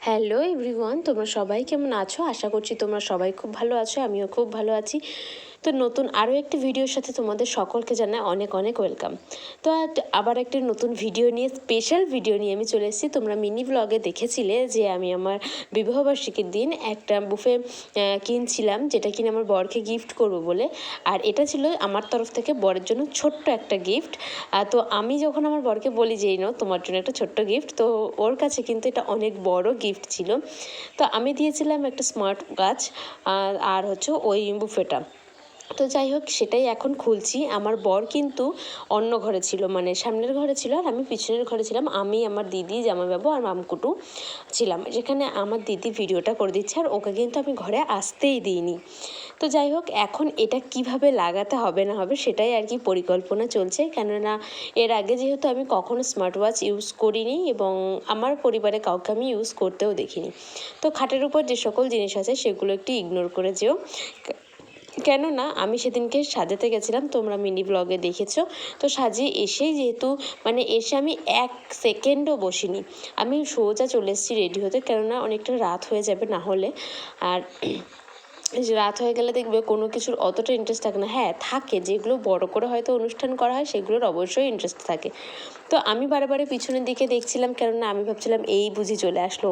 Hello everyone, তোমরা সবাই কেমন আছো? আশা করছি তোমরা সবাই খুব ভালো আছো, আমিও খুব ভালো আছি। তো নতুন আরও একটি ভিডিওর সাথে তোমাদের সকলকে জানাই অনেক অনেক ওয়েলকাম। তো আবার একটি নতুন ভিডিও নিয়ে, স্পেশাল ভিডিও নিয়ে আমি চলে এসেছি। তোমরা মিনি ব্লগে দেখেছিলে যে আমি আমার বিবাহবার্ষিকীর দিন একটা বুফে কিনছিলাম, যেটা কিনে আমার বরকে গিফট করব বলে। আর এটা ছিল আমার তরফ থেকে বরের জন্য ছোট্ট একটা গিফট। তো আমি যখন আমার বরকে বলি যে এই নাও তোমার জন্য একটা ছোট্ট গিফট, তো ওর কাছে কিন্তু এটা অনেক বড় গিফট ছিল। তো আমি দিয়েছিলাম একটা স্মার্ট ওয়াচ আর হচ্ছে ওই বুফেটা। তো যাই হোক, সেটাই এখন খুলছি। আমার বর কিন্তু অন্য ঘরে ছিল, মানে সামনের ঘরে ছিল আর আমি পিছনের ঘরে ছিলাম। আমি, আমার দিদি, জামাইবাবু আর মামকুটু ছিলাম। যেখানে আমার দিদি ভিডিওটা করে দিচ্ছে আর ওকে কিন্তু আমি ঘরে আসতেই দিইনি। তো যাই হোক, এখন এটা কিভাবে লাগাতে হবে না হবে সেটাই আর কি পরিকল্পনা চলছে। কেননা এর আগে যেহেতু আমি কখনো স্মার্ট ওয়াচ ইউজ করিনি এবং আমার পরিবারে কাউকে আমি ইউজ করতেও দেখিনি। তো খাটের উপর যে সকল জিনিস আছে সেগুলো একটু ইগনোর করে যেও, কেননা আমি সেদিনকে সাজাতে গেছিলাম, তোমরা মিনি ব্লগে দেখেছো। তো সাজিয়ে এসেই যেহেতু মানে এসে আমি এক সেকেন্ডও বসিনি, আমি সোজা চলে এসেছি রেডি হতে, কেননা অনেকটা রাত হয়ে যাবে না হলে। আর রাত হয়ে গেলে দেখবে কোনো কিছুর অতটা ইন্টারেস্ট থাকে না। হ্যাঁ থাকে, যেগুলো বড় করে হয়তো অনুষ্ঠান করা হয় সেগুলোর অবশ্যই ইন্টারেস্ট থাকে। তো আমি বারে বারে পিছনের দিকে দেখছিলাম, কেননা আমি ভাবছিলাম এই বুঝি চলে আসলো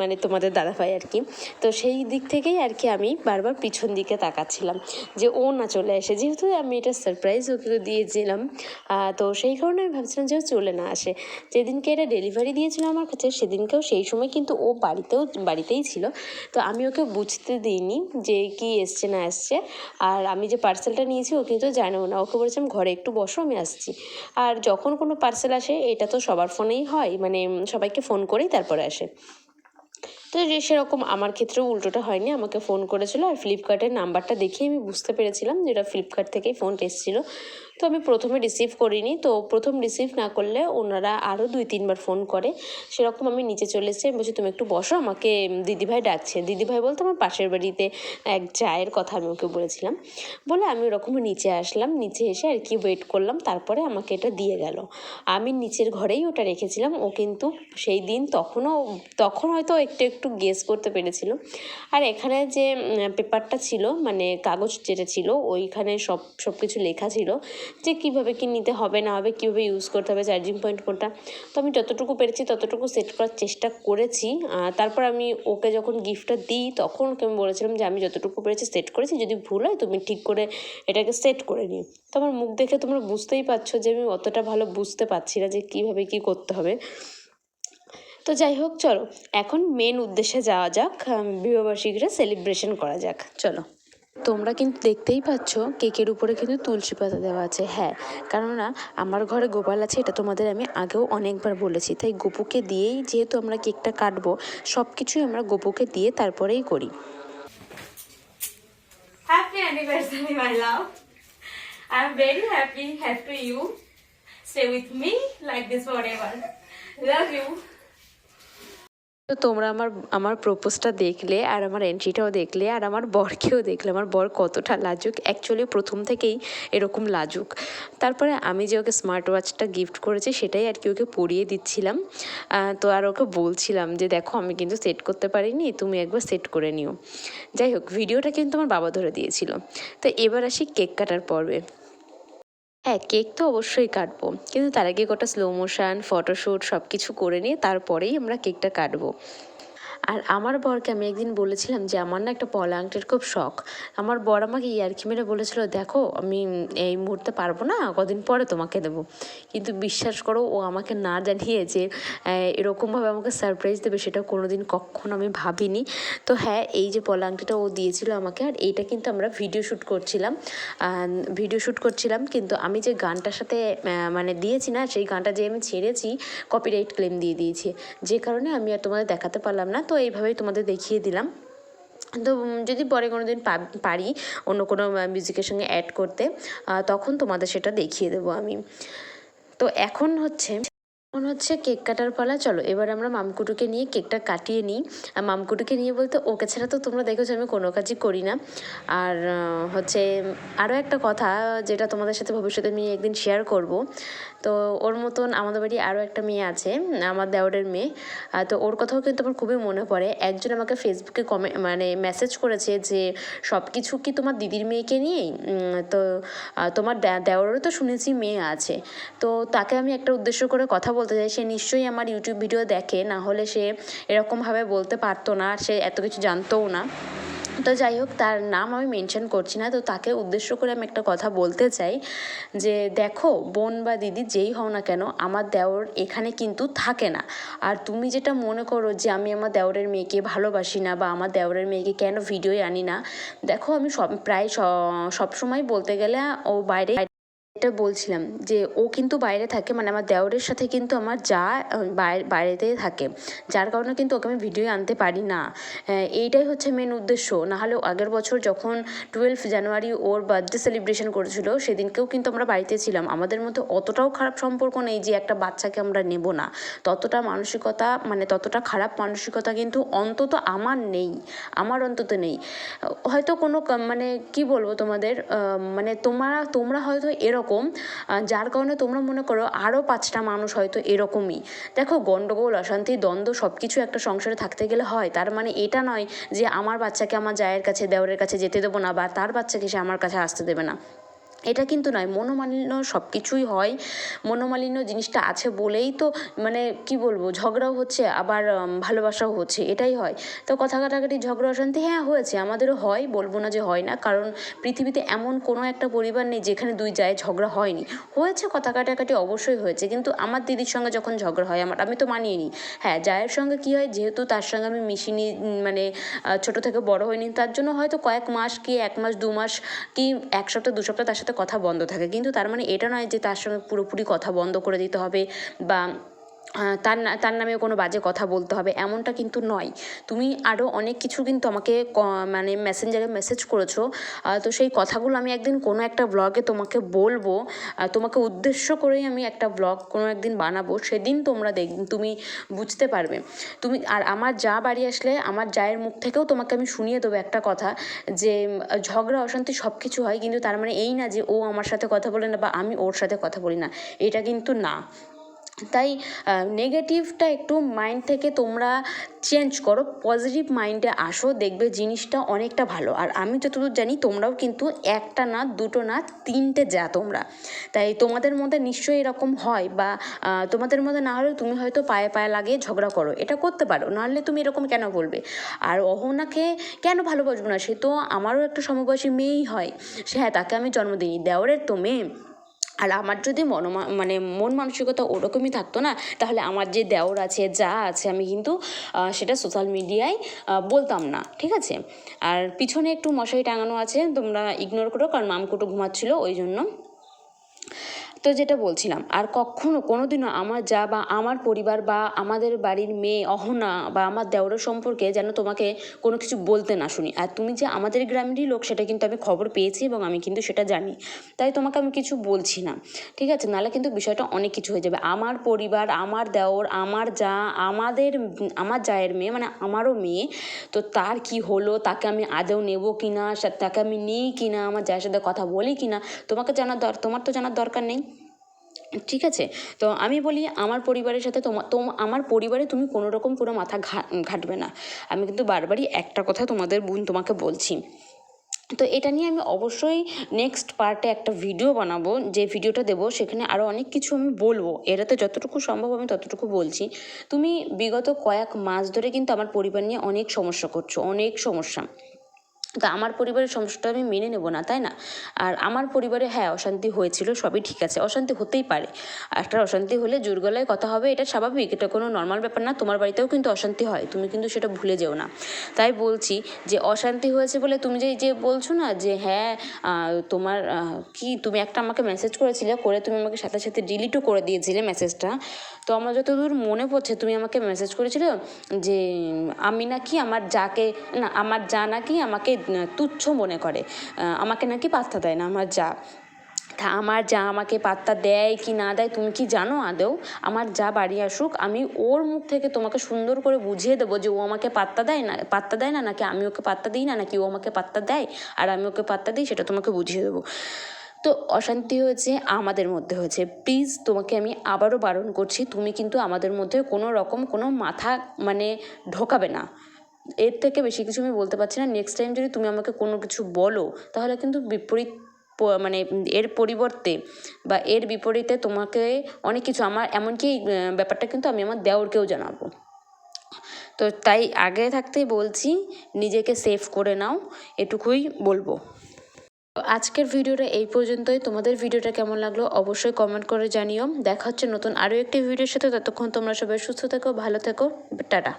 মানে তোমাদের দাদাভাই আর কি। তো সেই দিক থেকেই আর কি আমি বারবার পিছন দিকে তাকাচ্ছিলাম যে ও না চলে আসে, যেহেতু আমি এটা সারপ্রাইজ ওকে দিয়েছিলাম। তো সেই কারণে আমি ভাবছিলাম যে ও চলে না আসে। যেদিনকে এটা ডেলিভারি দিয়েছিল আমার কাছে সেদিনকেও সেই সময় কিন্তু ও বাড়িতেই ছিল। তো আমি ওকে বুঝতে দিইনি যে কি এসছে না এসছে। আর আমি যে পার্সেলটা নিয়েছি ও কিন্তু জানেও না, ওকে বলেছিলাম ঘরে একটু বসো আমি আসছি। আর যখন কোনো পার্সেল আসে, এটা তো সবার ফোনেই হয়, মানে সবাইকে ফোন করেই তারপরে আসে। তো সেরকম আমার ক্ষেত্রেও উল্টোটা হয়নি, আমাকে ফোন করেছিল আর ফ্লিপকার্টের নাম্বারটা দেখে আমি বুঝতে পেরেছিলাম যে এটা ফ্লিপকার্ট থেকেই ফোনটা এসেছিলো। তো আমি প্রথমে রিসিভ করিনি, তো প্রথম রিসিভ না করলে ওনারা আরও 2-3বার ফোন করে। সেরকম আমি নিচে চলে এসেছি, আমি বলছি তুমি একটু বসো, আমাকে দিদিভাই ডাকছে। দিদিভাই বলতে আমার পাশের বাড়িতে এক জায়ের কথা আমি ওকে বলেছিলাম। বলে আমি ওরকম নিচে আসলাম, নিচে এসে আর কি ওয়েট করলাম, তারপরে আমাকে এটা দিয়ে গেল। আমি নিচের ঘরেই ওটা রেখেছিলাম। ও কিন্তু সেই দিন তখন হয়তো একটু একটু গেস করতে পেরেছিল। আর এখানে যে পেপারটা ছিল, মানে কাগজ যেটা ছিল, ওইখানে সব কিছু লেখা ছিল যে কীভাবে কী নিতে হবে না হবে, কীভাবে ইউজ করতে হবে, চার্জিং পয়েন্ট কোনটা। তো আমি যতটুকু পেরেছি ততটুকু সেট করার চেষ্টা করেছি। তারপর আমি ওকে যখন গিফটটা দিই তখন ওকে আমি বলেছিলাম যে আমি যতটুকু পেরেছি সেট করেছি, যদি ভুল হয় তুমি ঠিক করে এটাকে সেট করে নিও। তো আমার মুখ দেখে তোমরা বুঝতেই পারছো যে আমি অতটা ভালো বুঝতে পারছি না যে কীভাবে কী করতে হবে। তো যাই হোক, চলো এখন মেন উদ্দেশ্যে যাওয়া যাক, বিবাহবার্ষিকীটা সেলিব্রেশন করা যাক, চলো। তোমরা কিন্তু দেখতেই পাচ্ছ কেকের উপরে কিন্তু তুলসী পাতা দেওয়া আছে। হ্যাঁ, কেননা আমার ঘরে গোপাল আছে, এটা তোমাদের আমি আগেও অনেকবার বলেছি। তাই গপুকে দিয়েই যেহেতু আমরা কেকটা কাটবো, সব কিছুই আমরা গপুকে দিয়ে তারপরেই করি। Happy anniversary, my love. I'm very happy you stay with me like this forever. Love you. তো তোমরা আমার প্রপোজটা দেখলে আর আমার এন্ট্রিটাও দেখলে আর আমার বরকেও দেখলে, আমার বর কতটা লাজুক। অ্যাকচুয়ালি প্রথম থেকেই এরকম লাজুক। তারপরে আমি যে ওকে স্মার্ট ওয়াচটা গিফট করেছি সেটাই আর কি ওকে পরিয়ে দিচ্ছিলাম। তো আর ওকে বলছিলাম যে দেখো আমি কিন্তু সেট করতে পারিনি, তুমি একবার সেট করে নিও। যাই হোক, ভিডিওটা কিন্তু আমার বাবা ধরে দিয়েছিল। তো এবার আসি কেক কাটার পর্বে। হ্যাঁ, কেক তো অবশ্যই কাটবো, কিন্তু তার আগে কটা স্লো মোশন ফটোশ্যুট সব কিছু করে নিয়ে তারপরেই আমরা কেকটা কাটবো। আর আমার বরকে আমি একদিন বলেছিলাম যে আমার না একটা পলা আংটির খুব শখ। আমার বর আমাকে ইয়ার্কি মেরে বলেছিল দেখো আমি এই মুহূর্তে পারবো না, কদিন পরে তোমাকে দেবো। কিন্তু বিশ্বাস করো, ও আমাকে না জানিয়ে যে এরকমভাবে আমাকে সারপ্রাইজ দেবে সেটা কোনোদিন কখনো আমি ভাবিনি। তো হ্যাঁ, এই যে পলা আংটিটা ও দিয়েছিল আমাকে, আর এইটা কিন্তু আমরা ভিডিও শ্যুট করছিলাম। কিন্তু আমি যে গানটার সাথে মানে দিয়েছি না, সেই গানটা যে আমি ছেড়েছি কপিরাইট ক্লেম দিয়ে দিয়েছি, যে কারণে আমি আর তোমাদের দেখাতে পারলাম না। তো এইভাবেই তোমাদের দেখিয়ে দিলাম। তো যদি পরে কোনো দিন পারি অন্য কোনো মিউজিকের সঙ্গে অ্যাড করতে, তখন তোমাদের সেটা দেখিয়ে দেবো আমি। তো এখন হচ্ছে মনে হচ্ছে কেক কাটার পালা, চলো এবার আমরা মামকুটুকে নিয়ে কেকটা কাটিয়ে নিই। আর মামকুটুকে নিয়ে বলতে ওকে ছাড়া তো তোমরা দেখেছো আমি কোনো কাজই করি না। আর হচ্ছে আরও একটা কথা যেটা তোমাদের সাথে ভবিষ্যতে আমি একদিন শেয়ার করব। তো ওর মতন আমাদের বাড়ি আরও একটা মেয়ে আছে, আমার দেওরের মেয়ে। তো ওর কথাও কিন্তু আমার খুবই মনে পড়ে। একজন আমাকে ফেসবুকে মানে মেসেজ করেছে যে সব কিছু কি তোমার দিদির মেয়েকে নিয়েই? তো তোমার দেওরেরও তো শুনেছি মেয়ে আছে। তো তাকে আমি একটা উদ্দেশ্য করে কথা বলতে চাই, সে নিশ্চয়ই আমার ইউটিউব ভিডিও দেখে, না হলে সে এরকমভাবে বলতে পারতো না, সে এত কিছু জানতোও না। তো যাই হোক, তার নাম আমি মেনশন করছি না। তো তাকে উদ্দেশ্য করে আমি একটা কথা বলতে চাই যে দেখো বোন বা দিদি যেই হও না কেন, আমার দেওর এখানে কিন্তু থাকে না। আর তুমি যেটা মনে করো যে আমি আমার দেওরের মেয়েকে ভালোবাসি না বা আমার দেওরের মেয়েকে কেন ভিডিওয় আনি না, দেখো আমি প্রায় সবসময় বলতে গেলে ও বাইরে, এটা বলছিলাম যে ও কিন্তু বাইরে থাকে, মানে আমার দেওরের সাথে কিন্তু আমার যা বাইরেতেই থাকে, যার কারণে কিন্তু ওকে আমি ভিডিও আনতে পারি না। এইটাই হচ্ছে মেন উদ্দেশ্য। নাহলে আগের বছর যখন 12 জানুয়ারি ওর বার্থডে সেলিব্রেশন করেছিল, সেদিনকেও কিন্তু আমরা বাড়িতে ছিলাম। আমাদের মধ্যে অতটাও খারাপ সম্পর্ক নেই যে একটা বাচ্চাকে আমরা নেব না, ততটা মানসিকতা, মানে ততটা খারাপ মানসিকতা কিন্তু অন্তত আমার নেই, আমার অন্তত নেই। হয়তো কোনো মানে কি বলবো তোমাদের, মানে তোমরা হয়তো এরকম, যার কারণে তোমরা মনে করো আরও 5টা মানুষ হয়তো এরকমই। দেখো গণ্ডগোল, অশান্তি, দ্বন্দ্ব সব কিছু একটা সংসারে থাকতে গেলে হয়। তার মানে এটা নয় যে আমার বাচ্চাকে আমার জায়ের কাছে, দেওরের কাছে যেতে দেবো না, বা তার বাচ্চাকে সে আমার কাছে আসতে দেবে না, এটা কিন্তু নয়। মনোমালিন্য সব কিছুই হয়। মনোমালিন্য জিনিসটা আছে বলেই তো মানে কি বলবো, ঝগড়াও হচ্ছে আবার ভালোবাসাও হচ্ছে, এটাই হয়। তো কথা কাটাকাটি, ঝগড়া অশান্তি হ্যাঁ হয়েছে, আমাদেরও হয়, বলবো না যে হয় না। কারণ পৃথিবীতে এমন কোনো একটা পরিবার নেই যেখানে দুই জায়ে ঝগড়া হয়নি। হয়েছে, কথা কাটাকাটি অবশ্যই হয়েছে, কিন্তু আমার দিদির সঙ্গে যখন ঝগড়া হয় আমি তো মানিয়ে নিই। হ্যাঁ, জায়ের সঙ্গে কী হয়, যেহেতু তার সঙ্গে আমি মিশিনি, মানে ছোটো থেকে বড় হয়নি, তার জন্য হয়তো কয়েক মাস কি 1 মাস 2 মাস কি 1 সপ্তাহ 2 সপ্তাহ তার সাথে কথা বন্ধ থাকে, কিন্তু তার মানে এটা নয় যে তার সঙ্গে পুরোপুরি কথা বন্ধ করে দিতে হবে বা তার নামে কোনো বাজে কথা বলতে হবে, এমনটা কিন্তু নয়। তুমি আরও অনেক কিছু কিন্তু আমাকে মানে মেসেঞ্জারে মেসেজ করেছো। তো সেই কথাগুলো আমি একদিন কোনো একটা ব্লগে তোমাকে বলবো, তোমাকে উদ্দেশ্য করেই আমি একটা ব্লগ কোনো একদিন বানাবো, সেদিন তুমি বুঝতে পারবে। তুমি আর আমার যা বাড়ি আসলে আমার জায়ের মুখ থেকেও তোমাকে আমি শুনিয়ে দেবো একটা কথা, যে ঝগড়া অশান্তি সব কিছু হয়, কিন্তু তার মানে এই না যে ও আমার সাথে কথা বলে না বা আমি ওর সাথে কথা বলি না, এটা কিন্তু না। তাই নেগেটিভটা একটু মাইন্ড থেকে তোমরা চেঞ্জ করো, পজিটিভ মাইন্ডে আসো, দেখবে জিনিসটা অনেকটা ভালো। আর আমি যতদূর জানি তোমরাও কিন্তু একটা না, দুটো না, 3টে যা তোমরা, তাই তোমাদের মধ্যে নিশ্চয়ই এরকম হয়, বা তোমাদের মধ্যে না হলেও তুমি হয়তো পায়ে পায়ে লাগিয়ে ঝগড়া করো, এটা করতে পারো, নাহলে তুমি এরকম কেন বলবে? আর অহনাকে কেন ভালোবাসবো না, সে তো আমারও একটা সমবয়সী মেয়েই হয়। সে হ্যাঁ, তাকে আমি জন্ম দিই, দেওরের তো মেয়ে। আর আমার যদি মানে মন মানসিকতা ওরকমই থাকতো না, তাহলে আমার যে দেওর আছে, যা আছে, আমি কিন্তু সেটা সোশ্যাল মিডিয়ায় বলতাম না, ঠিক আছে? আর পিছনে একটু মশারি টাঙানো আছে, তোমরা ইগনোর করো, কারণ মামকুটো ঘুমাচ্ছিল ওই জন্য। তো যেটা বলছিলাম, আর কখনো কোনো দিনও আমার যা বা আমার পরিবার বা আমাদের বাড়ির মেয়ে অহনা বা আমার দেওরের সম্পর্কে যেন তোমাকে কোনো কিছু বলতে না শুনি। আর তুমি যে আমাদের গ্রামেরই লোক সেটা কিন্তু আমি খবর পেয়েছি এবং আমি কিন্তু সেটা জানি, তাই তোমাকে আমি কিছু বলছি না, ঠিক আছে? নাহলে কিন্তু বিষয়টা অনেক কিছু হয়ে যাবে। আমার পরিবার, আমার দেওর, আমার যা, আমার জায়ের মেয়ে, মানে আমারও মেয়ে, তো তার কি হলো, তাকে আমি আদৌ নেব কি না, তাকে আমি নিই কি না, আমার জায়ের সাথে কথা বলি কি না, তোমার তো জানার দরকার নেই, ঠিক আছে? তো আমি বলি আমার পরিবারের সাথে আমার পরিবারে তুমি কোনো রকম কোনো মাথা ঘাটবে না। আমি কিন্তু বারবারই একটা কথা তোমাকে বলছি। তো এটা নিয়ে আমি অবশ্যই নেক্সট পার্টে একটা ভিডিও বানাবো, যে ভিডিওটা দেবো সেখানে আরও অনেক কিছু আমি বলবো, এটাতে যতটুকু সম্ভব আমি ততটুকু বলছি। তুমি বিগত কয়েক মাস ধরে কিন্তু আমার পরিবার নিয়ে অনেক সমস্যা করছো, অনেক সমস্যা। তা আমার পরিবারের সমস্যাটা আমি মেনে নেব না, তাই না? আর আমার পরিবারে হ্যাঁ অশান্তি হয়েছিল, সবই ঠিক আছে, অশান্তি হতেই পারে, একটা অশান্তি হলে জোর গলায় কথা হবে, এটা স্বাভাবিক, এটা কোনো নর্মাল ব্যাপার না। তোমার বাড়িতেও কিন্তু অশান্তি হয়, তুমি কিন্তু সেটা ভুলে যেও না। তাই বলছি যে অশান্তি হয়েছে বলে তুমি যে বলছো না যে হ্যাঁ তোমার তুমি একটা আমাকে মেসেজ করেছিলে, করে তুমি আমাকে সাথে সাথে ডিলিটও করে দিয়েছিলে মেসেজটা। তো আমার যতদূর মনে পড়ছে তুমি আমাকে মেসেজ করেছিলে যে আমি নাকি আমার যা নাকি আমাকে তুচ্ছ মনে করে, আমাকে নাকি পাত্তা দেয় না আমার যা। তা আমার যা আমাকে পাত্তা দেয় কি না দেয় তুমি কি জানো আদৌ? আমার যা বাড়ি আসুক আমি ওর মুখ থেকে তোমাকে সুন্দর করে বুঝিয়ে দেবো যে ও আমাকে পাত্তা দেয় না নাকি আমি ওকে পাত্তা দিই না, নাকি ও আমাকে পাত্তা দেয় আর আমি ওকে পাত্তা দিই, সেটা তোমাকে বুঝিয়ে দেবো। তো অশান্তি হয়েছে আমাদের মধ্যে হয়েছে, প্লিজ তোমাকে আমি আবারও বারণ করছি, তুমি কিন্তু আমাদের মধ্যে কোনো রকম কোনো মাথা মানে ঢোকাবে না। এর থেকে বেশি কিছু আমি বলতে পারছি না। নেক্সট টাইম যদি তুমি আমাকে কোনো কিছু বলো তাহলে কিন্তু বিপরীত মানে এর পরিবর্তে বা এর বিপরীতে তোমাকে অনেক কিছু আমার এমনকি ব্যাপারটা কিন্তু আমি আমার দেওরকেও জানাবো। তো তাই আগে থাকতেই বলছি নিজেকে সেভ করে নাও, এটুকুই বলবো। আজকের ভিডিওটা এই পর্যন্তই। তোমাদের ভিডিওটা কেমন লাগলো অবশ্যই কমেন্ট করে জানিও। দেখা হচ্ছে নতুন আরও একটি ভিডিওর সাথে। ততক্ষণ তোমরা সবাই সুস্থ থেকো, ভালো থেকো, টাটা।